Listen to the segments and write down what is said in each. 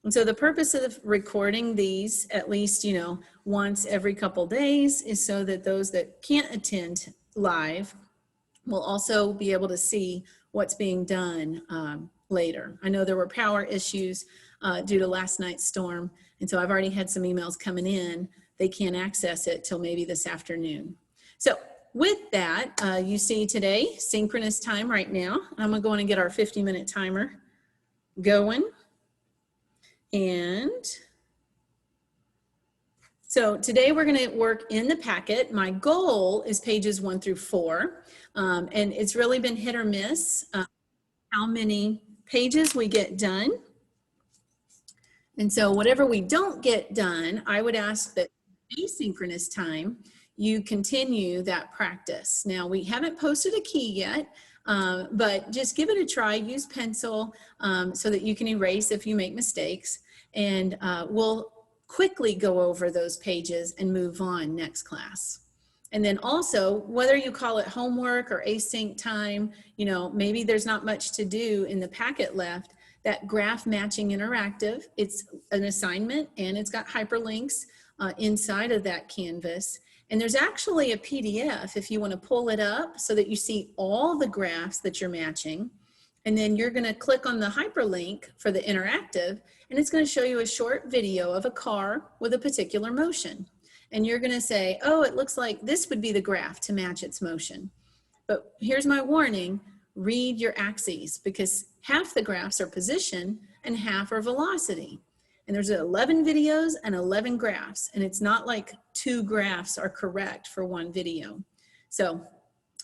And so the purpose of recording these, at least, you know, once every couple days, is so that those that can't attend live will also be able to see what's being done later. I know there were power issues due to last night's storm, and so I've already had some emails coming in. They can't access it till maybe this afternoon. So with that, you see today, synchronous time right now. I'm gonna go in and get our 50-minute timer going. And so today we're going to work in the packet. My goal is pages 1 through 4. And it's really been hit or miss how many pages we get done. And so whatever we don't get done, I would ask that asynchronous time, you continue that practice. Now we haven't posted a key yet, but just give it a try. Use pencil so that you can erase if you make mistakes. And we'll quickly go over those pages and move on next class. And then also, whether you call it homework or async time, you know, maybe there's not much to do in the packet left, that graph matching interactive, it's an assignment and it's got hyperlinks inside of that canvas. And there's actually a PDF if you want to pull it up so that you see all the graphs that you're matching. And then you're going to click on the hyperlink for the interactive, and it's going to show you a short video of a car with a particular motion. And you're going to say, oh, it looks like this would be the graph to match its motion. But here's my warning, read your axes, because half the graphs are position and half are velocity. And there's 11 videos and 11 graphs, and it's not like 2 graphs are correct for 1 video. So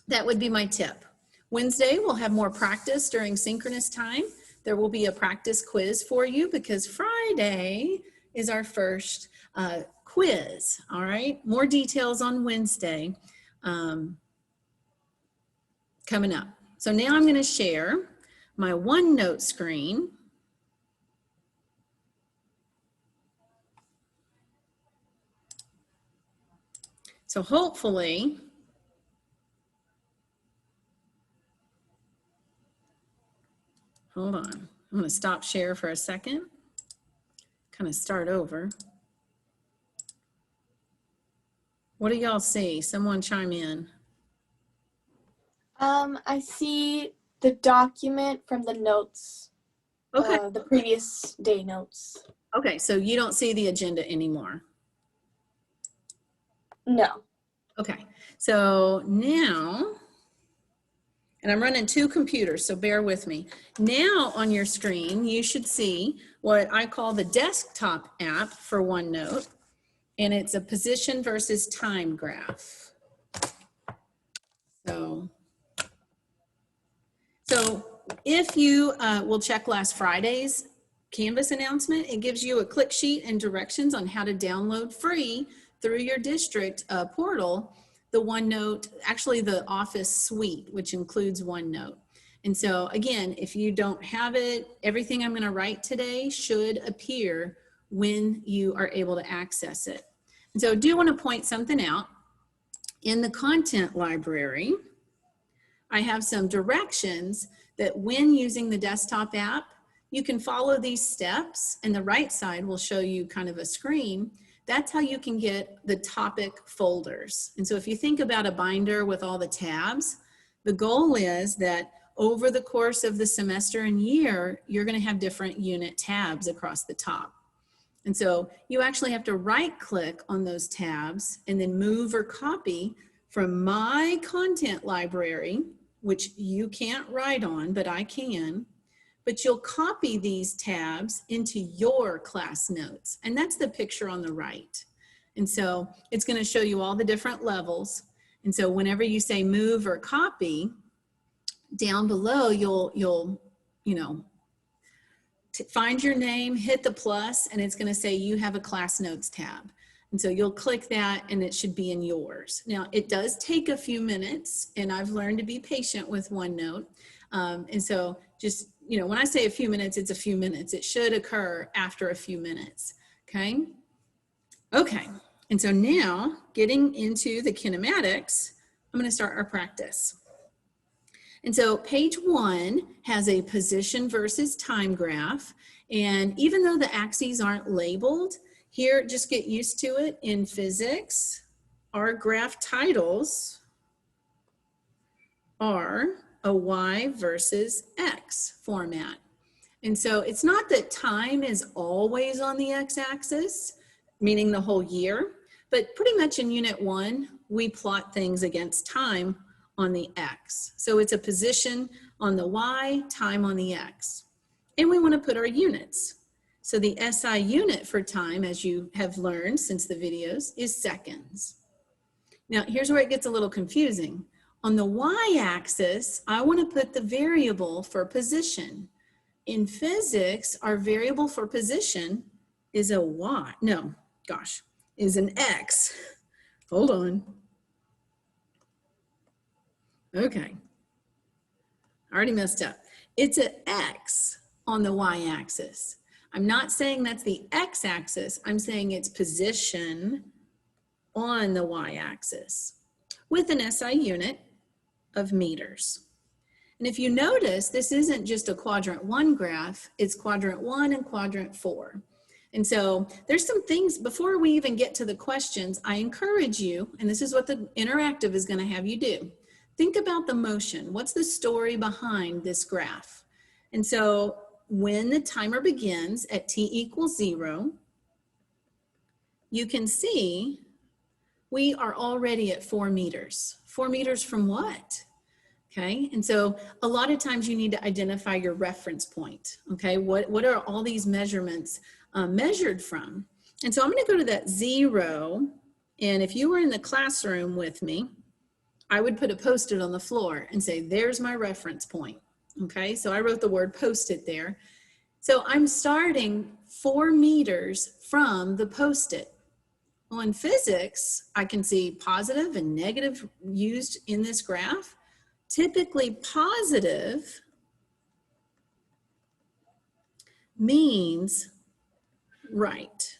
that would be my tip. Wednesday, we'll have more practice during synchronous time. There will be a practice quiz for you because Friday is our first quiz, all right? More details on Wednesday coming up. So now I'm gonna share my OneNote screen. So hopefully, hold on, I'm gonna stop share for a second, kind of start over. What do y'all see? Someone chime in. I see the document from the notes, Okay. The previous day notes. Okay, so you don't see the agenda anymore? No. Okay, so now, and I'm running 2 computers, so bear with me. Now on your screen, you should see what I call the desktop app for OneNote, and it's a position versus time graph. So if you will check last Friday's Canvas announcement, it gives you a click sheet and directions on how to download free through your district portal, the OneNote, actually the Office suite, which includes OneNote. And so again, if you don't have it, everything I'm gonna write today should appear when you are able to access it. And so I do wanna point something out. In the content library, I have some directions that when using the desktop app, you can follow these steps, and the right side will show you kind of a screen. That's how you can get the topic folders. And so if you think about a binder with all the tabs, the goal is that over the course of the semester and year, you're going to have different unit tabs across the top. And so you actually have to right click on those tabs and then move or copy from my content library, which you can't write on, but I can. But you'll copy these tabs into your class notes. And that's the picture on the right. And so it's going to show you all the different levels. And so whenever you say move or copy, down below, you'll find your name, hit the plus, and it's going to say you have a class notes tab. And so you'll click that and it should be in yours. Now it does take a few minutes, and I've learned to be patient with OneNote. And so just, when I say a few minutes, it's a few minutes. It should occur after a few minutes, okay? Okay, and so now getting into the kinematics, I'm gonna start our practice. And so page 1 has a position versus time graph. And even though the axes aren't labeled, here, just get used to it. In physics, our graph titles are a Y versus X format. And so it's not that time is always on the x-axis, meaning the whole year, but pretty much in unit 1, we plot things against time on the x. So it's a position on the y, time on the x. And we want to put our units. So the SI unit for time, as you have learned since the videos, is seconds. Now, here's where it gets a little confusing. On the y-axis, I want to put the variable for position. In physics, our variable for position is a y. No, gosh, is an x. Hold on. Okay. I already messed up. It's an x on the y-axis. I'm not saying that's the x-axis. I'm saying it's position on the y-axis with an SI unit of meters. And if you notice, this isn't just a quadrant 1 graph, it's quadrant 1 and quadrant 4. And so there's some things, before we even get to the questions, I encourage you, and this is what the interactive is going to have you do. Think about the motion. What's the story behind this graph? And so when the timer begins at t equals 0, you can see we are already at 4 meters. 4 meters from what? Okay, and so a lot of times you need to identify your reference point. Okay, what are all these measurements measured from? And so I'm going to go to that 0, and if you were in the classroom with me, I would put a Post-it on the floor and say, there's my reference point. Okay, so I wrote the word Post-it there. So I'm starting 4 meters from the Post-it. Well, in physics, I can see positive and negative used in this graph. Typically positive means right.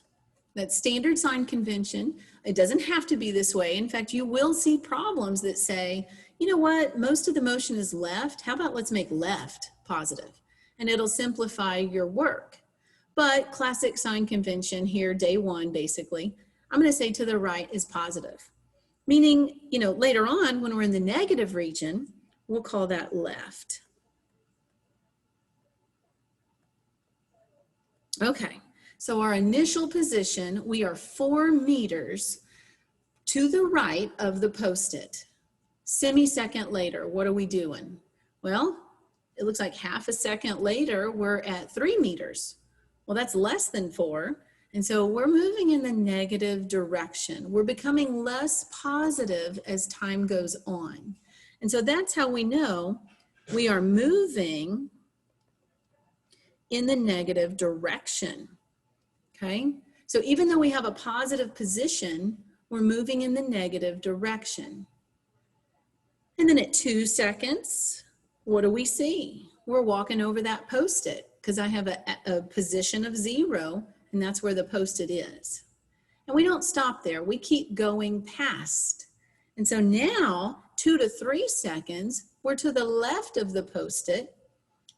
That's standard sign convention. It doesn't have to be this way. In fact, you will see problems that say, you know what, most of the motion is left. How about let's make left positive? And it'll simplify your work. But classic sign convention here, day 1, basically, I'm going to say to the right is positive. Meaning, you know, later on when we're in the negative region, we'll call that left. Okay, so our initial position, we are 4 meters to the right of the Post-it. Semisecond later, what are we doing? Well, it looks like half a second later, we're at 3 meters. Well, that's less than 4. And so we're moving in the negative direction. We're becoming less positive as time goes on. And so that's how we know we are moving in the negative direction, okay? So even though we have a positive position, we're moving in the negative direction. And then at 2 seconds, what do we see? We're walking over that Post-it because I have a position of 0, and that's where the Post-it is. And we don't stop there. We keep going past. And so now, 2 to 3 seconds, we're to the left of the Post-it,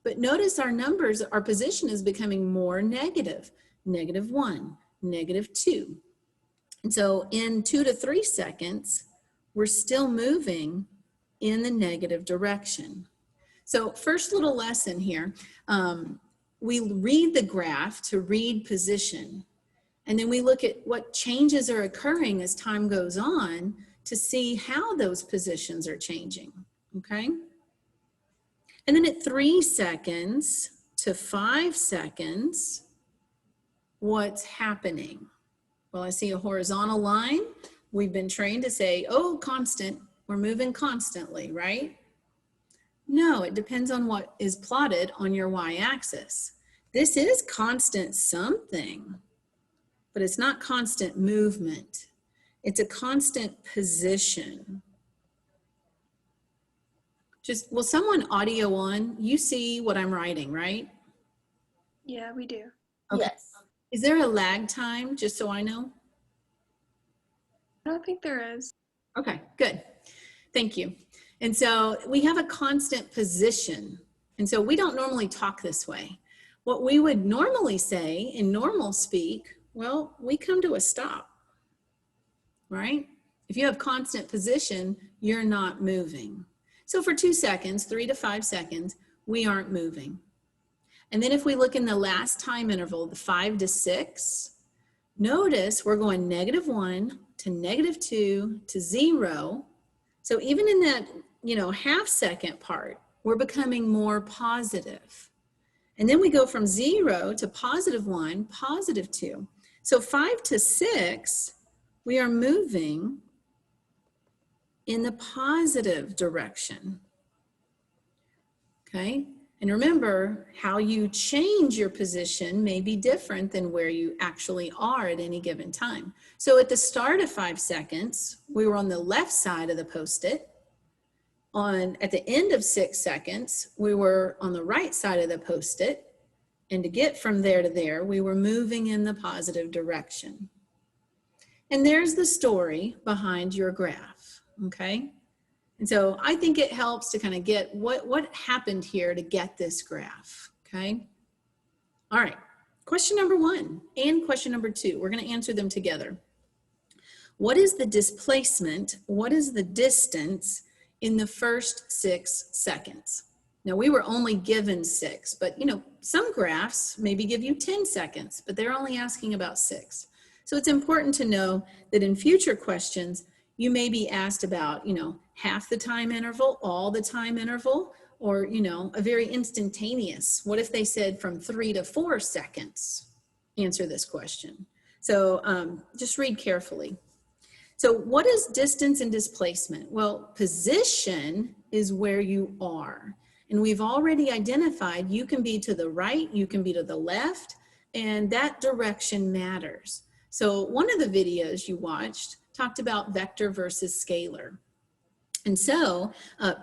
but notice our numbers, our position is becoming more negative. -1, -2. And so in 2 to 3 seconds, we're still moving in the negative direction. So first little lesson here, we read the graph to read position. And then we look at what changes are occurring as time goes on to see how those positions are changing, okay? And then at 3 seconds to 5 seconds, what's happening? Well, I see a horizontal line. We've been trained to say, oh, constant, we're moving constantly, right? No, it depends on what is plotted on your y-axis. This is constant something, but it's not constant movement. It's a constant position. Just, will someone audio on? You see what I'm writing, right? Yeah, we do. Okay. Yes. Is there a lag time, just so I know? I don't think there is. Okay, good. Thank you. And so we have a constant position. And so we don't normally talk this way. What we would normally say in normal speak, well, we come to a stop, right? If you have constant position, you're not moving. So for 2 seconds, 3 to 5 seconds, we aren't moving. And then if we look in the last time interval, the 5 to 6, notice we're going -1 to -2 to 0. So even in that, half second part, we're becoming more positive. And then we go from 0 to +1, +2. So 5 to 6, we are moving in the positive direction. Okay? And remember, how you change your position may be different than where you actually are at any given time. So at the start of 5 seconds, we were on the left side of the post-it. At the end of 6 seconds, we were on the right side of the post-it. And to get from there to there, we were moving in the positive direction. And there's the story behind your graph, okay? And so I think it helps to kind of get what happened here to get this graph, okay? All right, question number 1 and question number 2, we're going to answer them together. What is the displacement? What is the distance in the first 6 seconds? Now we were only given 6, but some graphs maybe give you 10 seconds, but they're only asking about 6. So it's important to know that in future questions, you may be asked about, half the time interval, all the time interval, or, a very instantaneous. What if they said from 3 to 4 seconds? Answer this question. So just read carefully. So what is distance and displacement? Well, position is where you are. And we've already identified you can be to the right, you can be to the left, and that direction matters. So one of the videos you watched talked about vector versus scalar. And so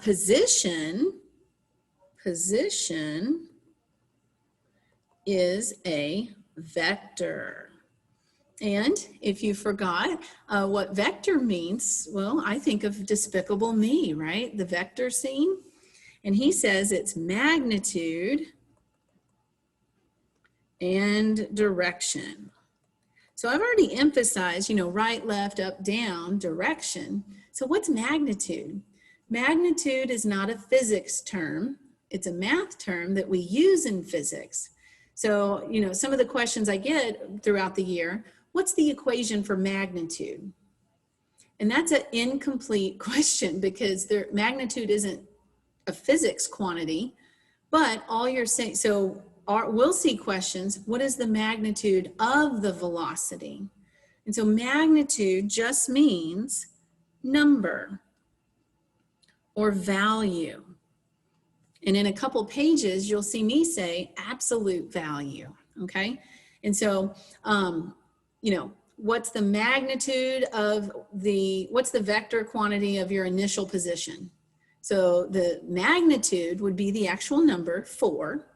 position is a vector. And if you forgot what vector means, well, I think of Despicable Me, right? The vector scene. And he says it's magnitude and direction. So I've already emphasized, right, left, up, down, direction. So what's magnitude? Magnitude is not a physics term. It's a math term that we use in physics. So, some of the questions I get throughout the year, what's the equation for magnitude? And that's an incomplete question because magnitude isn't a physics quantity, but all you're saying, we'll see questions, what is the magnitude of the velocity? And so magnitude just means number or value. And in a couple pages, you'll see me say absolute value, okay? And so, what's the magnitude of what's the vector quantity of your initial position? So the magnitude would be the actual number, 4.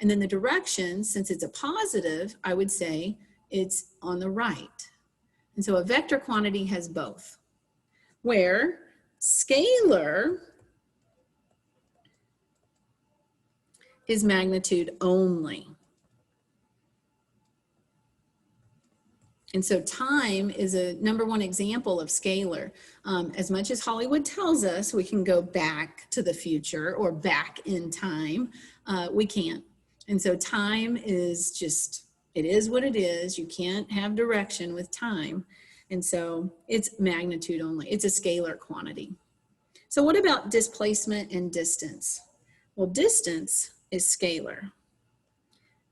And then the direction, since it's a positive, I would say it's on the right. And so a vector quantity has both. Where scalar is magnitude only. And so time is a #1 example of scalar. As much as Hollywood tells us we can go back to the future or back in time, we can't. And so time is just, it is what it is. You can't have direction with time. And so it's magnitude only. It's a scalar quantity. So what about displacement and distance? Well, distance is scalar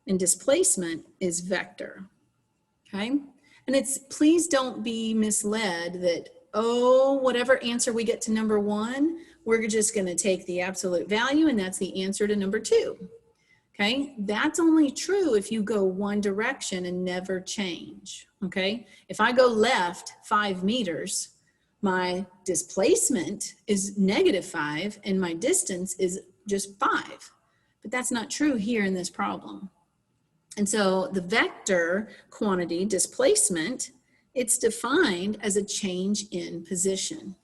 and displacement is vector, okay? And please don't be misled that, whatever answer we get to #1, we're just gonna take the absolute value and that's the answer to #2, okay? That's only true if you go one direction and never change, okay? If I go left 5 meters, my displacement is -5 and my distance is just 5. But that's not true here in this problem. And so the vector quantity, displacement, it's defined as a change in position.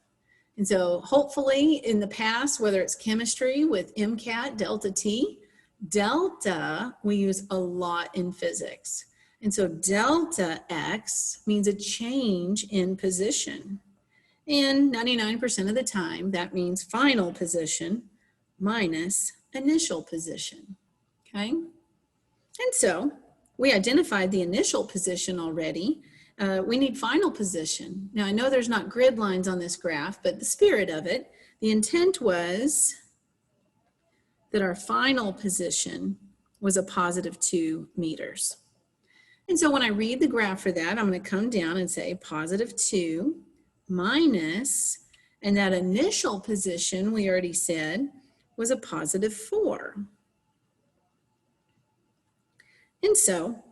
And so hopefully in the past, whether it's chemistry with MCAT, delta T, delta we use a lot in physics. And so delta X means a change in position. And 99% of the time, that means final position minus initial position, okay? And so we identified the initial position already. We need final position. Now I know there's not grid lines on this graph, but the spirit of it, the intent was that our final position was a positive 2 meters. And so when I read the graph for that, I'm going to come down and say positive 2 minus, and that initial position we already said was a positive 4. And so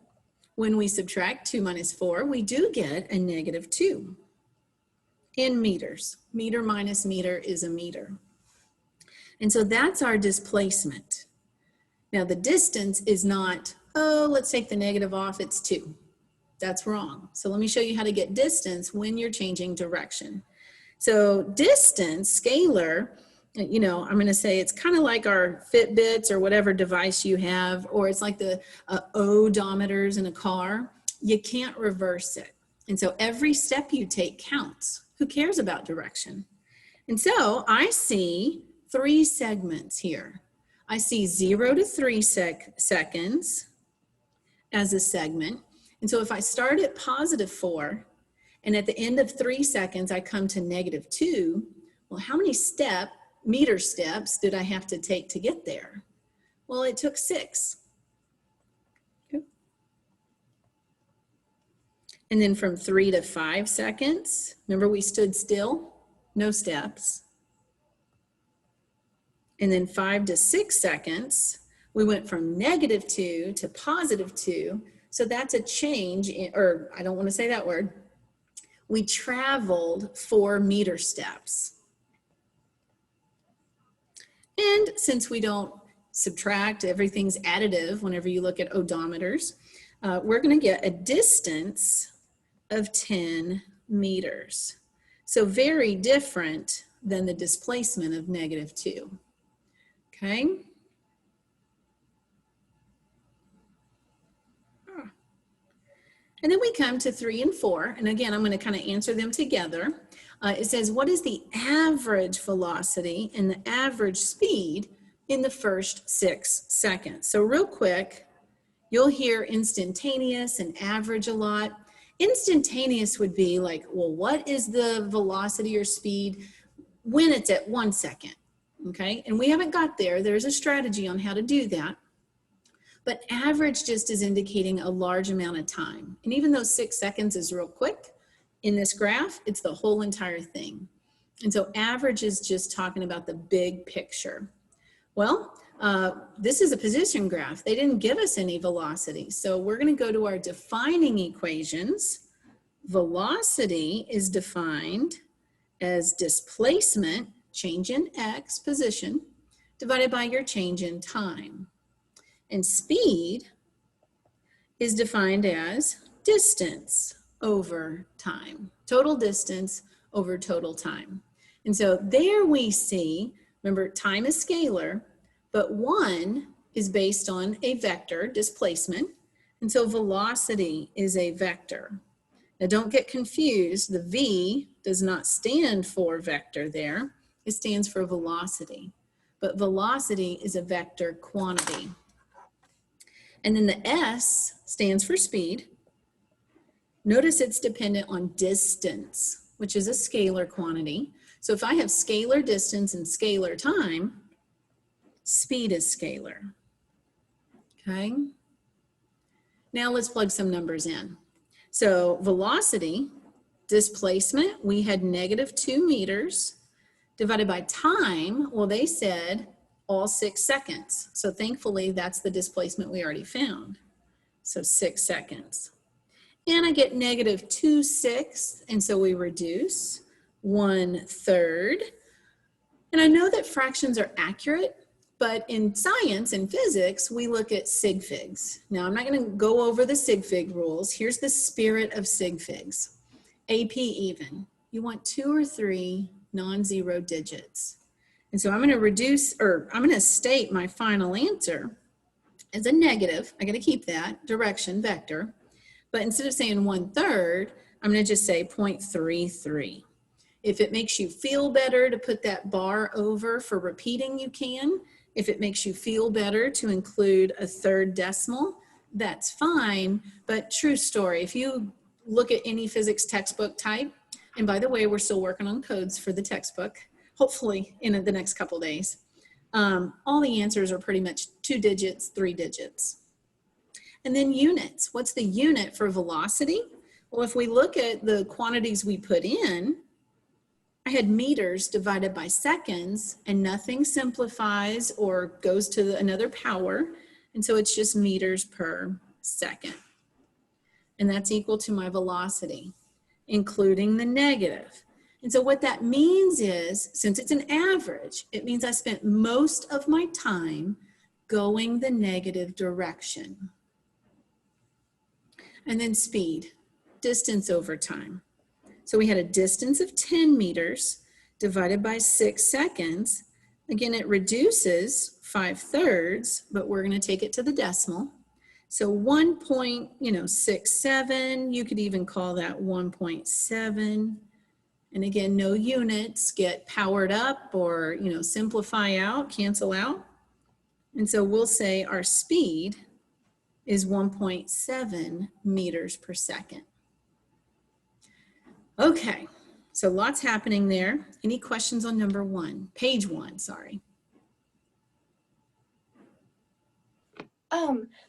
when we subtract 2 minus 4, we do get a negative 2 in meters. Meter minus meter is a meter. And so that's our displacement. Now the distance is not, oh, let's take the negative off, it's 2. That's wrong. So let me show you how to get distance when you're changing direction. So distance, scalar, you know, I'm going to say it's kind of like our Fitbits or whatever device you have, or it's like the odometers in a car. You can't reverse it. And so every step you take counts. Who cares about direction? And so I see 3 segments here. I see 0 to 3 seconds as a segment. And so if I start at positive 4 and at the end of 3 seconds I come to negative 2, well, how many meter steps did I have to take to get there? Well, it took 6. Okay. And then from 3 to 5 seconds, remember we stood still, no steps. And then 5 to 6 seconds, we went from negative 2 to positive 2. So that's a change in, or I don't want to say that word. We traveled 4 meter steps. And since we don't subtract, everything's additive whenever you look at odometers, we're going to get a distance of 10 meters. So very different than the displacement of negative 2. Okay. And then we come to 3 and 4. And again, I'm going to kind of answer them together. It says, what is the average velocity and the average speed in the first 6 seconds? So real quick, you'll hear instantaneous and average a lot. Instantaneous would be like, well, what is the velocity or speed when it's at 1 second? Okay, and we haven't got there. There's a strategy on how to do that. But average just is indicating a large amount of time. And even though 6 seconds is real quick, in this graph, it's the whole entire thing. And so average is just talking about the big picture. Well, this is a position graph. They didn't give us any velocity. So we're going to go to our defining equations. Velocity is defined as displacement, change in x position, divided by your change in time. And speed is defined as distance over time, total distance over total time. And so there we see, remember time is scalar, but 1 is based on a vector, displacement. And so velocity is a vector. Now don't get confused, the V does not stand for vector there, it stands for velocity. But velocity is a vector quantity. And then the S stands for speed. Notice it's dependent on distance, which is a scalar quantity. So if I have scalar distance and scalar time, speed is scalar. Okay. Now let's plug some numbers in. So velocity, displacement, we had negative 2 meters divided by time. Well, they said all 6 seconds. So thankfully, that's the displacement we already found. So 6 seconds. And I get negative 2/6, and so we reduce 1/3. And I know that fractions are accurate, but in science and physics, we look at sig figs. Now, I'm not going to go over the sig fig rules. Here's the spirit of sig figs. AP even. You want 2 or 3 non-zero digits. And so I'm going to reduce, or I'm going to state my final answer as a negative. I got to keep that direction vector. But instead of saying 1/3, I'm going to just say 0.33. If it makes you feel better to put that bar over for repeating, you can. If it makes you feel better to include a third decimal, that's fine. But true story, if you look at any physics textbook type, and by the way, we're still working on codes for the textbook, hopefully in the next couple days, all the answers are pretty much 2 digits, 3 digits. And then units. What's the unit for velocity? Well, if we look at the quantities we put in, I had meters divided by seconds, and nothing simplifies or goes to another power. And so it's just meters per second. And that's equal to my velocity, including the negative. And so what that means is, since it's an average, it means I spent most of my time going the negative direction. And then speed, distance over time. So we had a distance of 10 meters divided by 6 seconds. Again, it reduces 5/3, but we're going to take it to the decimal. So 1.67, you could even call that 1.7. And again, no units get powered up or, simplify out, cancel out. And so we'll say our speed is 1.7 meters per second. Okay, so lots happening there. Any questions on number 1? Page 1, sorry.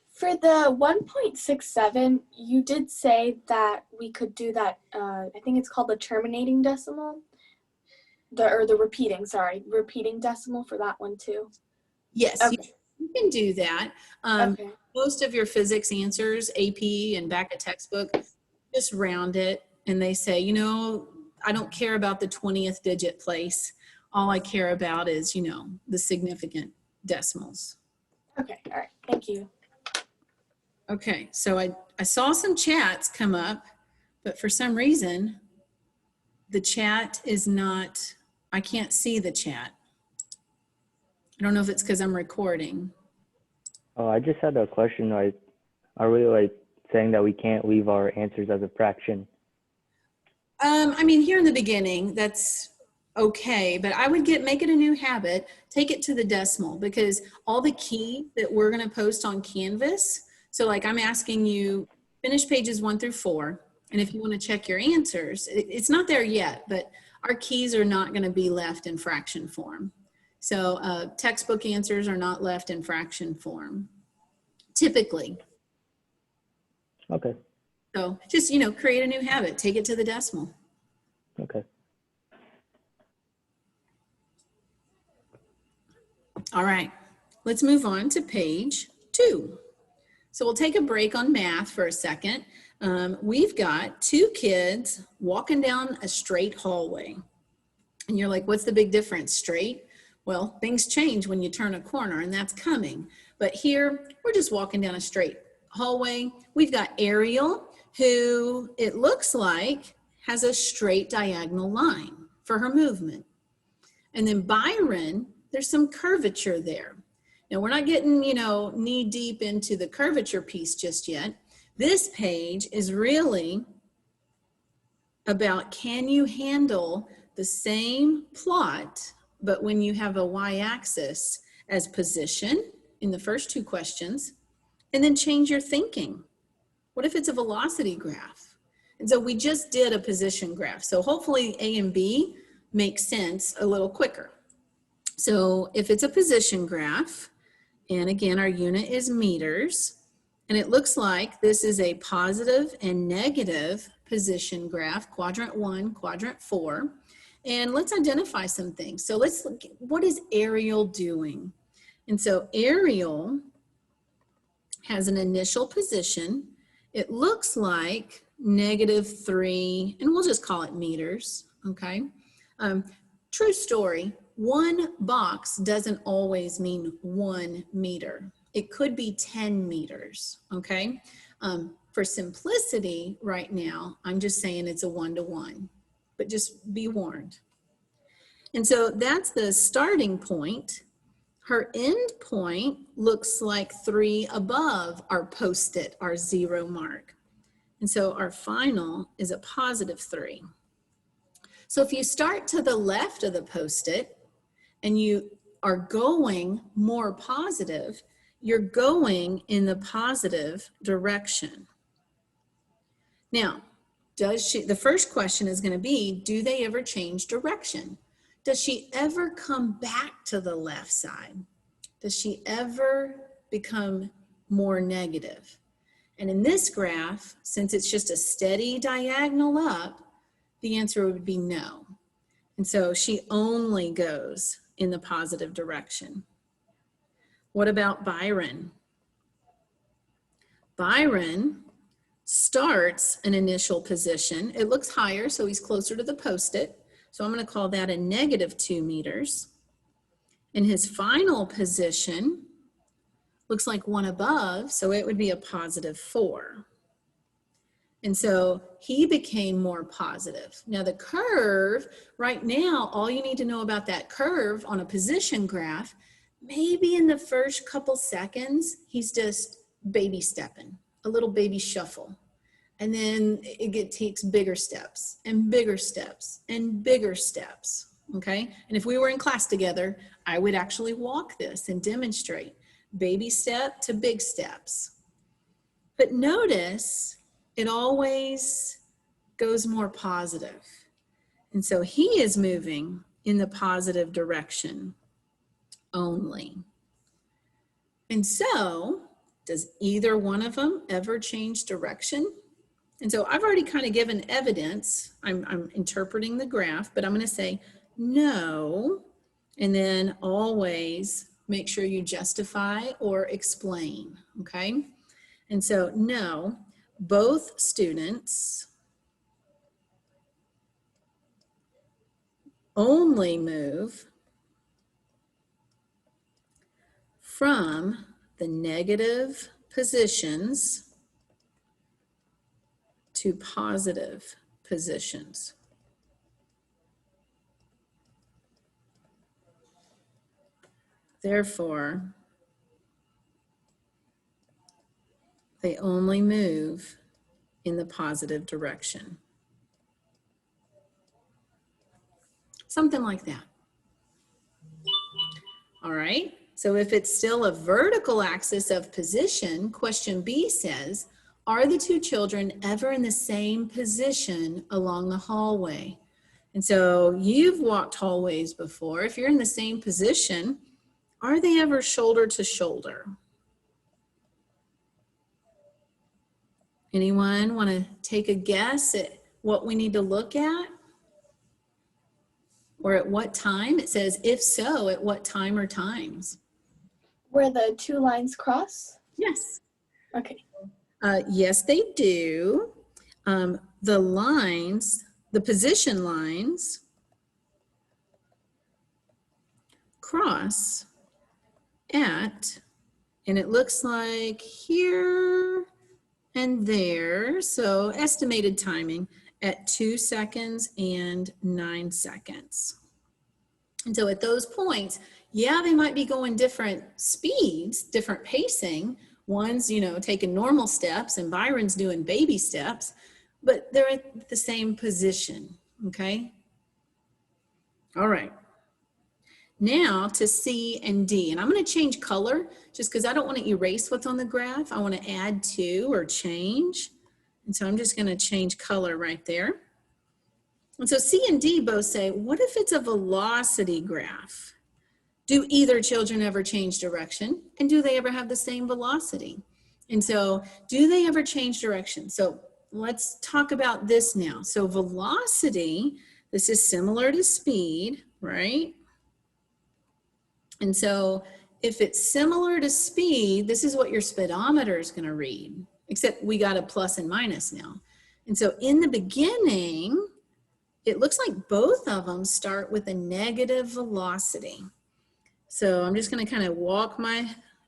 For the 1.67, you did say that we could do that, I think it's called the terminating decimal, the repeating decimal for that one too. Yes, Okay. you can do that. Okay. Most of your physics answers, AP and back at textbook, just round it and they say, I don't care about the 20th digit place. All I care about is, the significant decimals. Okay, all right, thank you. Okay, so I saw some chats come up, but for some reason, the chat is not, I can't see the chat. I don't know if it's because I'm recording. Oh, I just had a question. Are we saying that we can't leave our answers as a fraction? I mean, here in the beginning, that's okay, but I would make it a new habit, take it to the decimal, because all the key that we're going to post on Canvas, so like I'm asking you, finish pages 1 through 4, and if you want to check your answers, it's not there yet, but our keys are not going to be left in fraction form. So textbook answers are not left in fraction form, typically. Okay. So just, create a new habit, take it to the decimal. Okay. All right, let's move on to page 2. So we'll take a break on math for a second. We've got 2 kids walking down a straight hallway. And you're like, what's the big difference? Straight? Well, things change when you turn a corner, and that's coming. But here, we're just walking down a straight hallway. We've got Ariel, who it looks like has a straight diagonal line for her movement. And then Byron, there's some curvature there. Now we're not getting, knee deep into the curvature piece just yet. This page is really about, can you handle the same plot, but when you have a y-axis as position in the first 2 questions, and then change your thinking. What if it's a velocity graph? And so we just did a position graph. So hopefully A and B make sense a little quicker. So if it's a position graph, and again, our unit is meters, and it looks like this is a positive and negative position graph, quadrant 1, quadrant 4. And let's identify some things. So let's look, what is Ariel doing? And so Ariel has an initial position. It looks like -3, and we'll just call it meters, okay? True story, 1 box doesn't always mean 1 meter. It could be 10 meters, okay? For simplicity right now, I'm just saying it's a 1-to-1, but just be warned. And so that's the starting point. Her end point looks like 3 above our post-it, our 0 mark. And so our final is a positive 3. So if you start to the left of the post-it and you are going more positive, you're going in the positive direction. Now, the first question is going to be, do they ever change direction? Does she ever come back to the left side? Does she ever become more negative? And in this graph, since it's just a steady diagonal up, the answer would be no. And so she only goes in the positive direction. What about Byron? Byron starts an initial position. It looks higher, so he's closer to the post-it. So I'm going to call that a negative 2 meters. And his final position looks like 1 above, so it would be a positive 4. And so he became more positive. Now the curve, right now, all you need to know about that curve on a position graph, maybe in the first couple seconds, he's just baby stepping, a little baby shuffle. And then it takes bigger steps and bigger steps and bigger steps, okay? And if we were in class together, I would actually walk this and demonstrate baby step to big steps. But notice it always goes more positive. And so he is moving in the positive direction only. And so, does either one of them ever change direction? And so I've already kind of given evidence. I'm interpreting the graph, but I'm going to say no, and then always make sure you justify or explain, okay? And so no, both students only move from the negative positions to positive positions. Therefore, they only move in the positive direction. Something like that. All right, so if it's still a vertical axis of position, question B says, are the two children ever in the same position along the hallway? And so you've walked hallways before. If you're in the same position, are they ever shoulder to shoulder? Anyone want to take a guess at what we need to look at? Or at what time? It says, if so, at what time or times? Where the two lines cross? Yes. Okay. Yes, they do. The lines, the position lines, cross at, and it looks like here and there, so estimated timing at 2 seconds and 9 seconds. And so at those points, yeah, they might be going different speeds, different pacing. One's, taking normal steps and Byron's doing baby steps, but they're at the same position, okay? All right. Now to C and D, and I'm going to change color just because I don't want to erase what's on the graph. I want to add to or change. And so I'm just going to change color right there. And so C and D both say, what if it's a velocity graph? Do either children ever change direction? And do they ever have the same velocity? And so do they ever change direction? So let's talk about this now. So velocity, this is similar to speed, right? And so if it's similar to speed, this is what your speedometer is going to read, except we got a plus and minus now. And so in the beginning, it looks like both of them start with a negative velocity. So I'm just going to kind of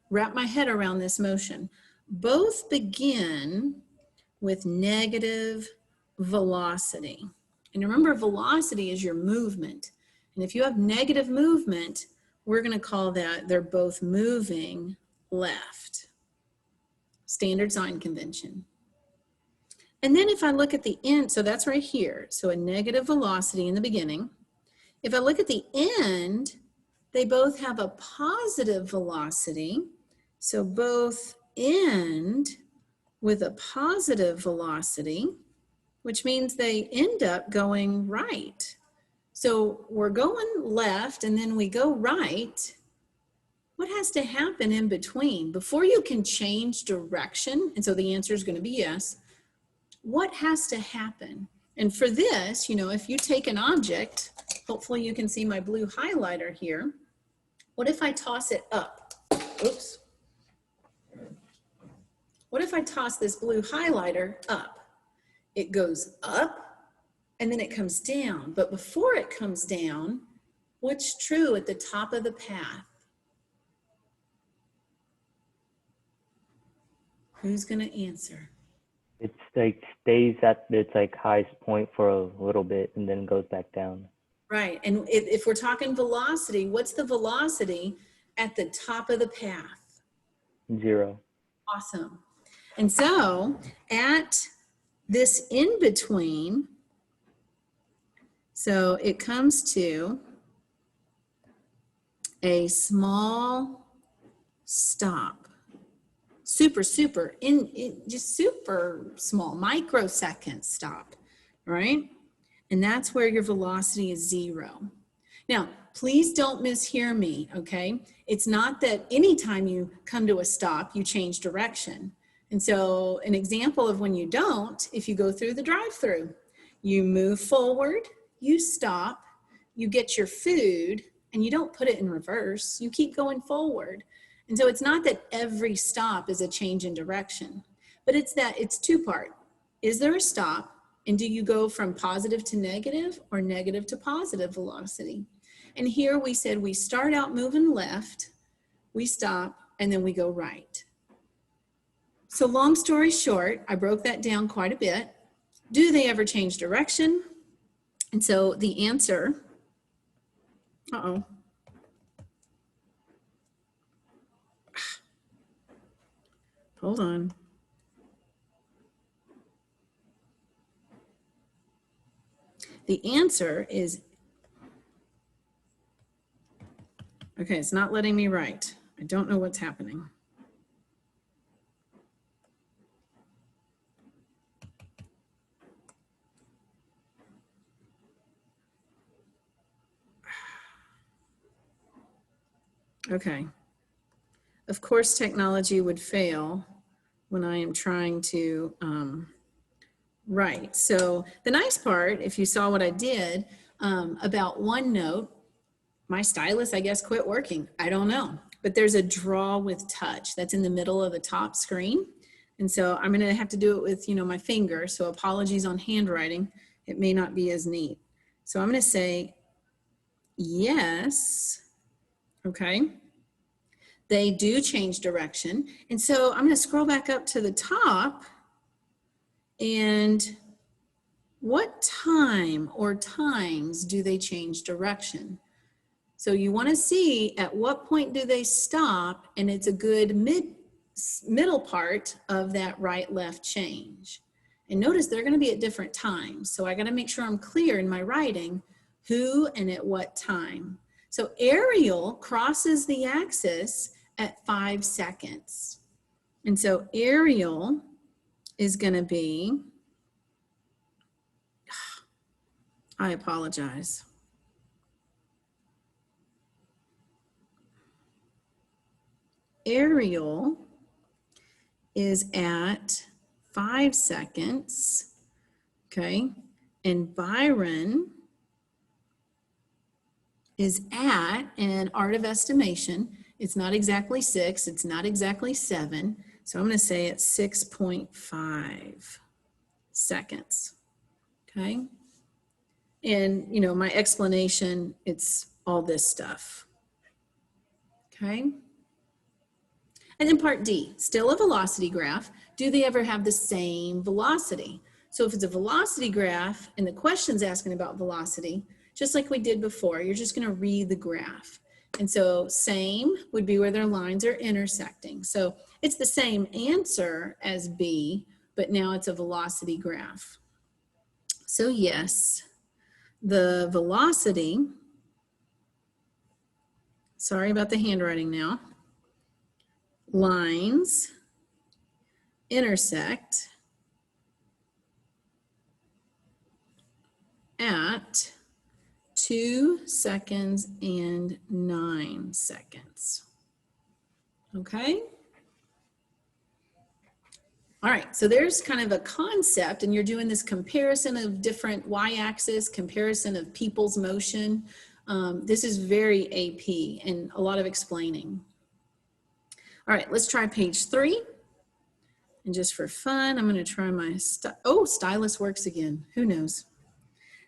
wrap my head around this motion. Both begin with negative velocity. And remember, velocity is your movement. And if you have negative movement, we're going to call that they're both moving left. Standard sign convention. And then if I look at the end, so that's right here. So a negative velocity in the beginning. If I look at the end, they both have a positive velocity. So both end with a positive velocity, which means they end up going right. So we're going left and then we go right. What has to happen in between? Before you can change direction, and so the answer is going to be yes, what has to happen? And for this, you know, if you take an object, hopefully you can see my blue highlighter here. What if I toss it up? Oops. What if I toss this blue highlighter up? It goes up and then it comes down. But before it comes down, what's true at the top of the path? Who's going to answer? It's like stays at its like highest point for a little bit and then goes back down. Right. And if we're talking velocity, what's the velocity at the top of the path? 0. Awesome. And so at this in between, so it comes to a small stop. Super just super small, microsecond stop, right? And that's where your velocity is 0. Now, please don't mishear me, okay? It's not that anytime you come to a stop, you change direction. And so an example of when you don't, if you go through the drive-through, you move forward, you stop, you get your food, and you don't put it in reverse, you keep going forward. And so it's not that every stop is a change in direction, but it's that it's two-part. Is there a stop? And do you go from positive to negative or negative to positive velocity? And here we said we start out moving left, we stop, and then we go right. So long story short, I broke that down quite a bit. Do they ever change direction? And so the answer, hold on. The answer is, okay, it's not letting me write. I don't know what's happening. Okay. Of course, technology would fail when I am trying to write. So the nice part, if you saw what I did about OneNote, my stylus, I guess, quit working. I don't know. But there's a draw with touch that's in the middle of the top screen. And so I'm going to have to do it with, you know, my finger. So apologies on handwriting. It may not be as neat. So I'm going to say yes. Okay. They do change direction. And so I'm going to scroll back up to the top. And what time or times do they change direction? So you want to see at what point do they stop, and it's a good middle part of that right-left change. And notice they're going to be at different times. So I got to make sure I'm clear in my writing who and at what time. So Ariel crosses the axis at 5 seconds. And so Ariel is going to be, I apologize. Ariel is at 5 seconds, okay? And Byron is at, in art of estimation, it's not exactly 6, it's not exactly 7, so I'm going to say it's 6.5 seconds, okay? And, you know, my explanation, it's all this stuff, okay? And then part D, still a velocity graph. Do they ever have the same velocity? So if it's a velocity graph and the question's asking about velocity, just like we did before. You're just gonna read the graph. And so same would be where their lines are intersecting. So it's the same answer as B, but now it's a velocity graph. So yes, the velocity, sorry about the handwriting now, lines intersect at 2 seconds and 9 seconds. Okay? All right, so there's kind of a concept, and you're doing this comparison of different y-axis, comparison of people's motion. This is very AP and a lot of explaining. All right, let's try page 3. And just for fun, I'm gonna try my, stylus works again, who knows?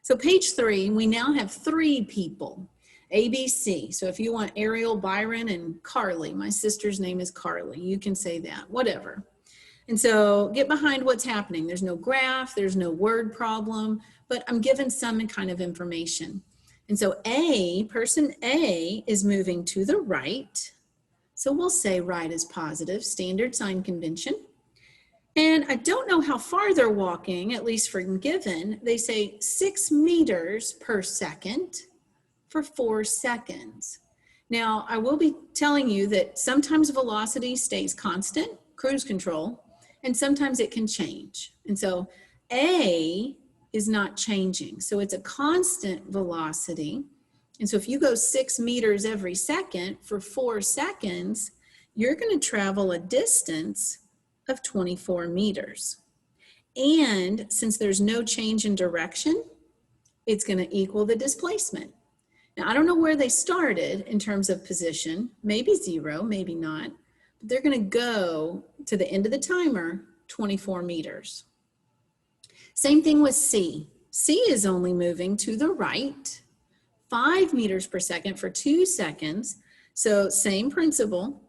So page 3, we now have 3 people, A, B, C. So if you want Ariel, Byron, and Carly, my sister's name is Carly, you can say that, whatever. And so get behind what's happening. There's no graph, there's no word problem, but I'm given some kind of information. And so person A is moving to the right. So we'll say right is positive, standard sign convention. And I don't know how far they're walking, at least for given. They say 6 meters per second for 4 seconds. Now, I will be telling you that sometimes velocity stays constant, cruise control, and sometimes it can change. And so A is not changing. So it's a constant velocity. And so if you go 6 meters every second for 4 seconds, you're going to travel a distance of 24 meters. And since there's no change in direction, it's going to equal the displacement. Now, I don't know where they started in terms of position, maybe 0, maybe not. But they're going to go to the end of the timer, 24 meters. Same thing with C. C is only moving to the right, 5 meters per second for 2 seconds. So same principle,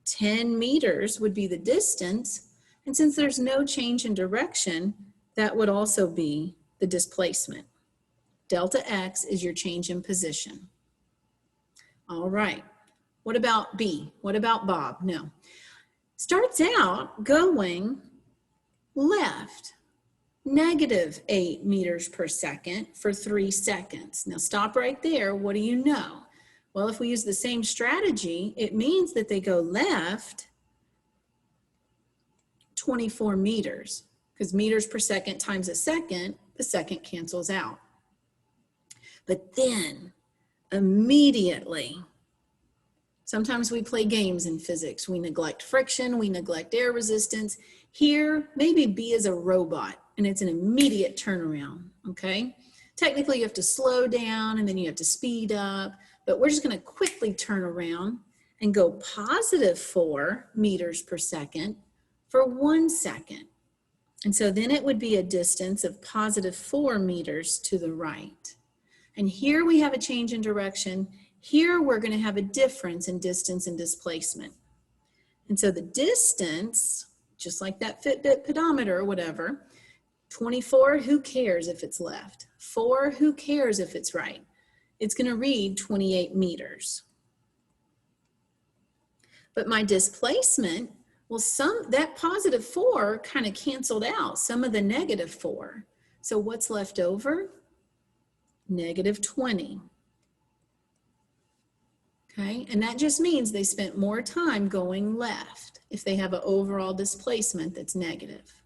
10 meters would be the distance. And since there's no change in direction, that would also be the displacement. Delta X is your change in position. All right. What about B? What about Bob? No. Starts out going left, -8 meters per second for 3 seconds. Now stop right there. What do you know? Well, if we use the same strategy, it means that they go left 24 meters, because meters per second times a second, the second cancels out. But then immediately, sometimes we play games in physics. We neglect friction, we neglect air resistance. Here, maybe B is a robot and it's an immediate turnaround, okay? Technically you have to slow down and then you have to speed up, but we're just gonna quickly turn around and go +4 meters per second for 1 second. And so then it would be a distance of +4 meters to the right. And here we have a change in direction. Here we're going to have a difference in distance and displacement. And so the distance, just like that Fitbit pedometer or whatever, 24, who cares if it's left? 4, who cares if it's right? It's going to read 28 meters. But my displacement, well, that +4 kind of canceled out some of the -4. So what's left over? -20. Okay, and that just means they spent more time going left if they have an overall displacement that's negative.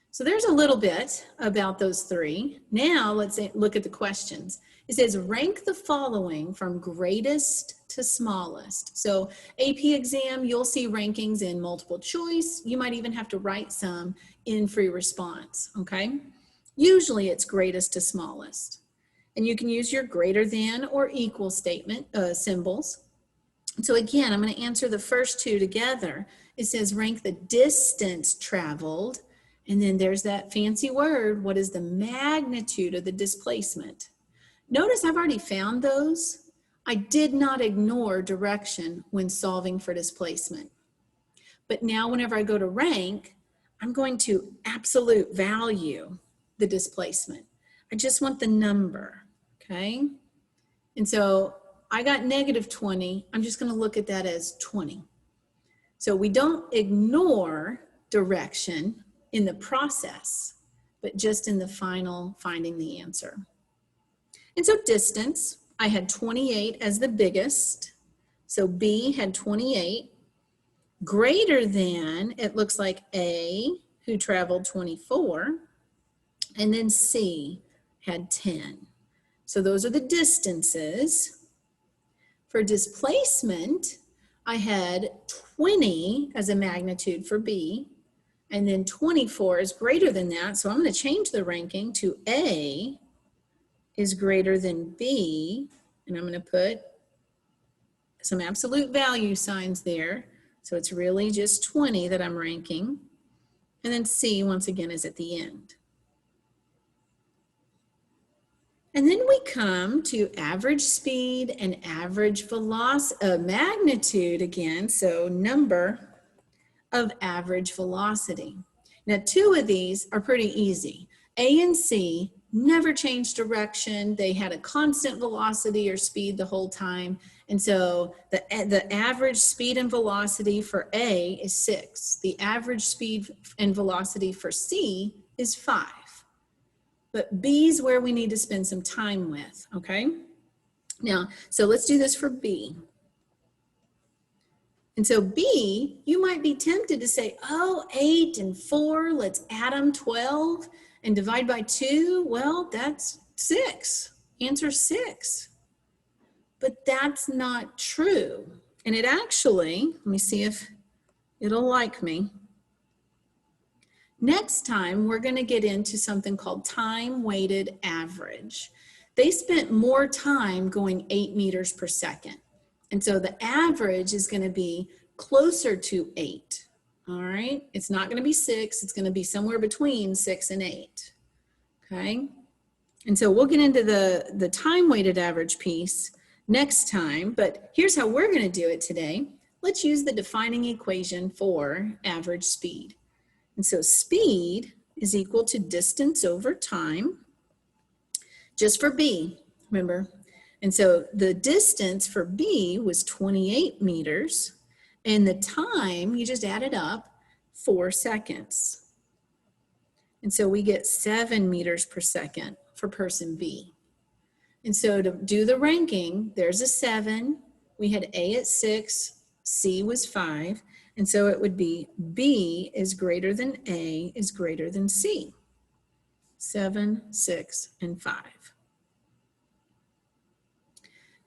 So there's a little bit about those 3. Now let's look at the questions. It says rank the following from greatest to smallest. So AP exam, you'll see rankings in multiple choice. You might even have to write some in free response, okay? Usually it's greatest to smallest. And you can use your greater than or equal statement symbols. So again, I'm going to answer the first 2 together. It says rank the distance traveled. And then there's that fancy word. What is the magnitude of the displacement? Notice I've already found those. I did not ignore direction when solving for displacement. But now whenever I go to rank, I'm going to absolute value the displacement. I just want the number, okay? And so I got negative 20. I'm just going to look at that as 20. So we don't ignore direction in the process, but just in the final finding the answer. And so distance, I had 28 as the biggest. So B had 28. Greater than, it looks like A, who traveled 24, and then C had 10. So those are the distances. For displacement, I had 20 as a magnitude for B, and then 24 is greater than that. So I'm going to change the ranking to A is greater than B, and I'm going to put some absolute value signs there. So it's really just 20 that I'm ranking. And then C, once again, is at the end. And then we come to average speed and average velocity, magnitude again, so number of average velocity. Now, two of these are pretty easy. A and C never changed direction. They had a constant velocity or speed the whole time. And so the average speed and velocity for A is 6. The average speed and velocity for C is 5. But B is where we need to spend some time with, okay? Now, so let's do this for B. And so B, you might be tempted to say, oh, 8 and 4, let's add them 12 and divide by 2. Well, that's 6. Answer 6. But that's not true. And it actually, let me see if it'll like me. Next time, we're going to get into something called time-weighted average. They spent more time going 8 meters per second. And so the average is going to be closer to 8. All right? It's not going to be 6. It's going to be somewhere between 6 and 8. Okay? And so we'll get into the time-weighted average piece next time. But here's how we're going to do it today. Let's use the defining equation for average speed. And so speed is equal to distance over time, just for B, remember. And so the distance for B was 28 meters, and the time, you just add it up, 4 seconds. And so we get 7 meters per second for person B. And so to do the ranking, there's a 7, we had A at 6, C was 5, and so it would be B is greater than A is greater than C. 7, 6, and 5.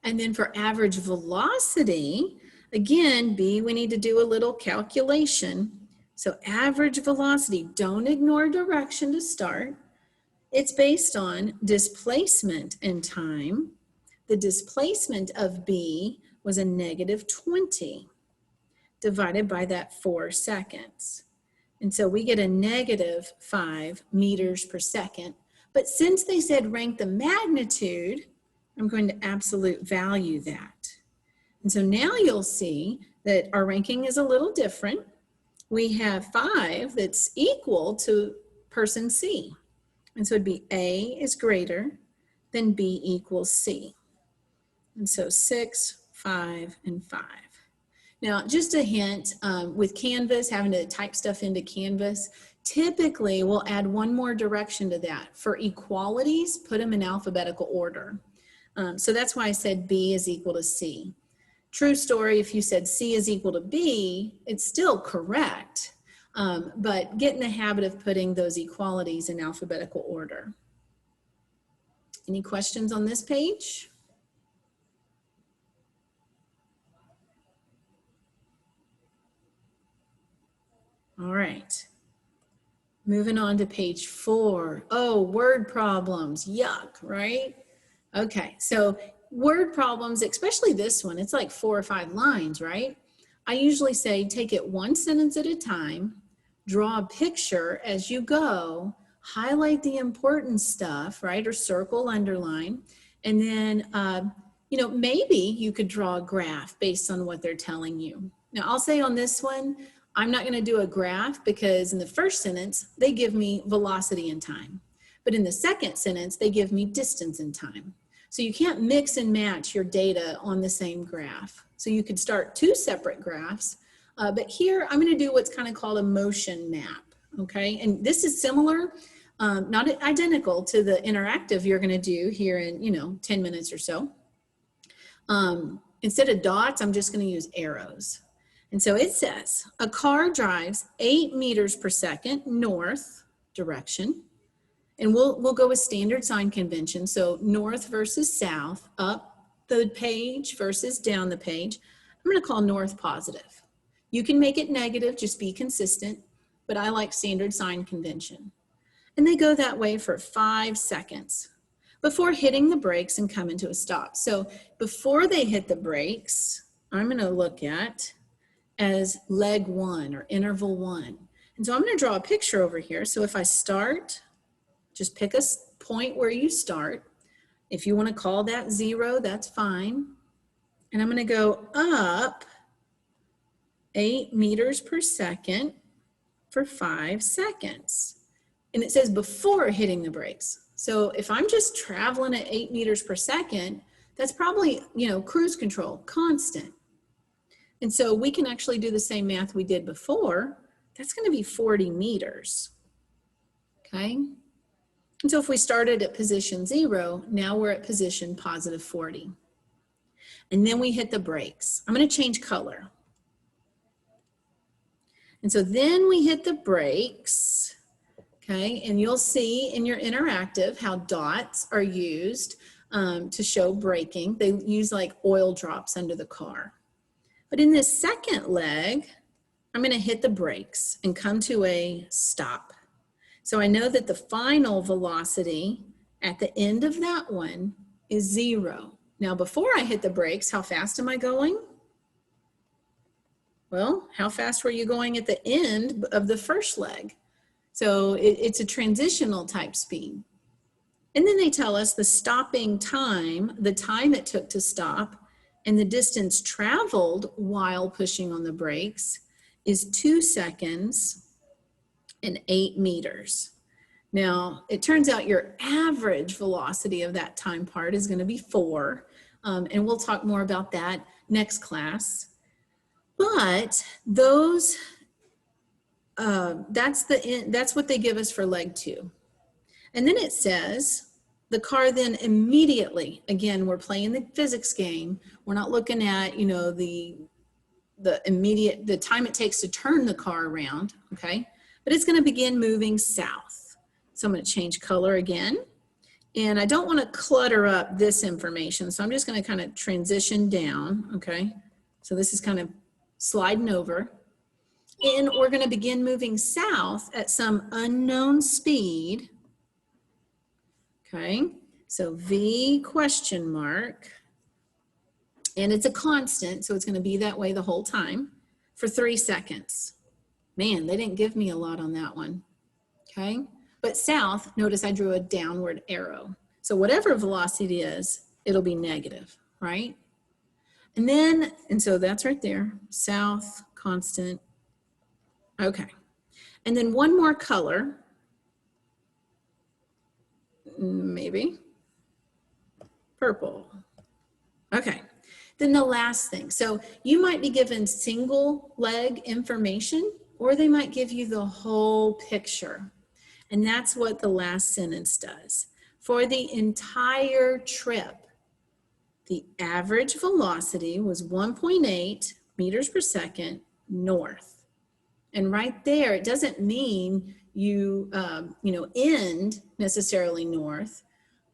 And then for average velocity, again, B, we need to do a little calculation. So average velocity, don't ignore direction to start. It's based on displacement in time. The displacement of B was a negative 20 divided by that 4 seconds. And so we get a negative 5 meters per second. But since they said rank the magnitude, I'm going to absolute value that. And so now you'll see that our ranking is a little different. We have 5 that's equal to person C. And so it'd be A is greater than B equals C. And so 6, 5, and 5. Now, just a hint, with Canvas, having to type stuff into Canvas, typically we'll add one more direction to that. For equalities, put them in alphabetical order. So that's why I said B is equal to C. True story, if you said C is equal to B, it's still correct, but get in the habit of putting those equalities in alphabetical order. Any questions on this page? All right, moving on to page 4. Oh, word problems, yuck, right? Okay, so word problems, especially this one, it's like 4 or 5 lines, right? I usually say take it one sentence at a time, draw a picture as you go, highlight the important stuff, right? Or circle, underline, and then, you know, maybe you could draw a graph based on what they're telling you. Now, I'll say on this one, I'm not going to do a graph because in the first sentence, they give me velocity and time. But in the second sentence, they give me distance and time. So you can't mix and match your data on the same graph. So you could start two separate graphs, but here I'm going to do what's kind of called a motion map, okay? And this is similar, not identical to the interactive you're going to do here in, 10 minutes or so. Instead of dots, I'm just going to use arrows. And so it says, a car drives 8 meters per second north direction. And we'll go with standard sign convention. So north versus south, up the page versus down the page. I'm going to call north positive. You can make it negative, just be consistent, but I like standard sign convention. And they go that way for 5 seconds before hitting the brakes and coming to a stop. So before they hit the brakes, I'm going to look at as leg 1 or interval 1. And so I'm going to draw a picture over here. So if I start, just pick a point where you start. If you want to call that 0, that's fine. And I'm going to go up 8 meters per second for 5 seconds. And it says before hitting the brakes. So if I'm just traveling at 8 meters per second, that's probably, cruise control, constant. And so we can actually do the same math we did before. That's going to be 40 meters. Okay. And so if we started at position 0, now we're at position positive 40. And then we hit the brakes. I'm going to change color. And so then we hit the brakes, okay? And you'll see in your interactive how dots are used to show braking. They use like oil drops under the car. But in this second leg, I'm going to hit the brakes and come to a stop. So I know that the final velocity at the end of that one is 0. Now, before I hit the brakes, how fast am I going? Well, how fast were you going at the end of the first leg? So it's a transitional type speed. And then they tell us the stopping time, the time it took to stop, and the distance traveled while pushing on the brakes is 2 seconds and 8 meters. Now, it turns out your average velocity of that time part is going to be 4, and we'll talk more about that next class. But those, that's what they give us for leg 2. And then it says the car then immediately, again, we're playing the physics game. We're not looking at, the time it takes to turn the car around, okay? But it's going to begin moving south. So I'm going to change color again. And I don't want to clutter up this information. So I'm just going to kind of transition down, okay? So this is kind of sliding over. And we're going to begin moving south at some unknown speed. Okay, so V question mark. And it's a constant, so it's going to be that way the whole time for 3 seconds. Man, they didn't give me a lot on that one. Okay, but south, notice I drew a downward arrow. So whatever velocity is, it'll be negative, right? And so that's right there, south, constant. Okay, and then one more color, maybe, purple. Okay, then the last thing. So you might be given single leg information, or they might give you the whole picture. And that's what the last sentence does. For the entire trip, the average velocity was 1.8 meters per second north. And right there, it doesn't mean you end necessarily north,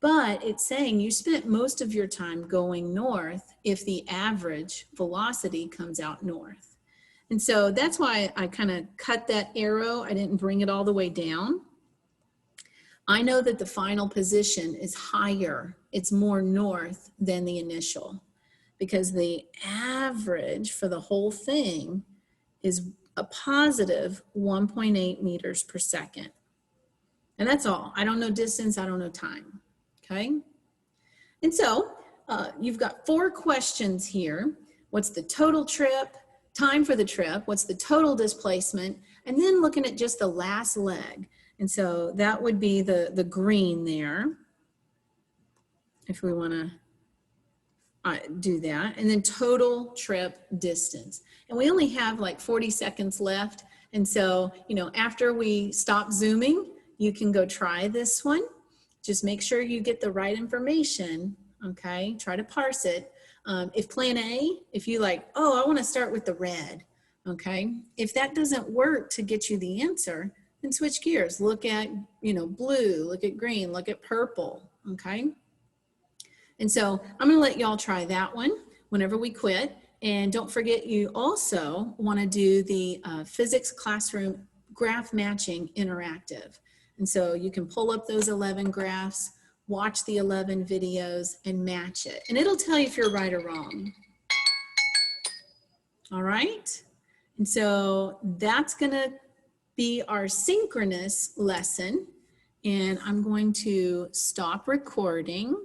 but it's saying you spent most of your time going north if the average velocity comes out north. And so that's why I kind of cut that arrow. I didn't bring it all the way down. I know that the final position is higher. It's more north than the initial because the average for the whole thing is a positive 1.8 meters per second. And that's all. I don't know distance. I don't know time. Okay. And so you've got 4 questions here. What's the total trip? Time for the trip? What's the total displacement? And then looking at just the last leg. And so that would be the green there. if we want to do that. And then total trip distance. And we only have like 40 seconds left. And so, you know, after we stop zooming, you can go try this one. Just make sure you get the right information, okay? Try to parse it. If plan A, if you like, oh, I want to start with the red, okay? If that doesn't work to get you the answer, then switch gears. Look at, you know, blue, look at green, look at purple, okay? And so I'm going to let y'all try that one whenever we quit. And don't forget, you also want to do the physics classroom graph matching interactive. And so you can pull up those 11 graphs, watch the 11 videos, and match it. And it'll tell you if you're right or wrong. All right? And so that's going to be our synchronous lesson. And I'm going to stop recording.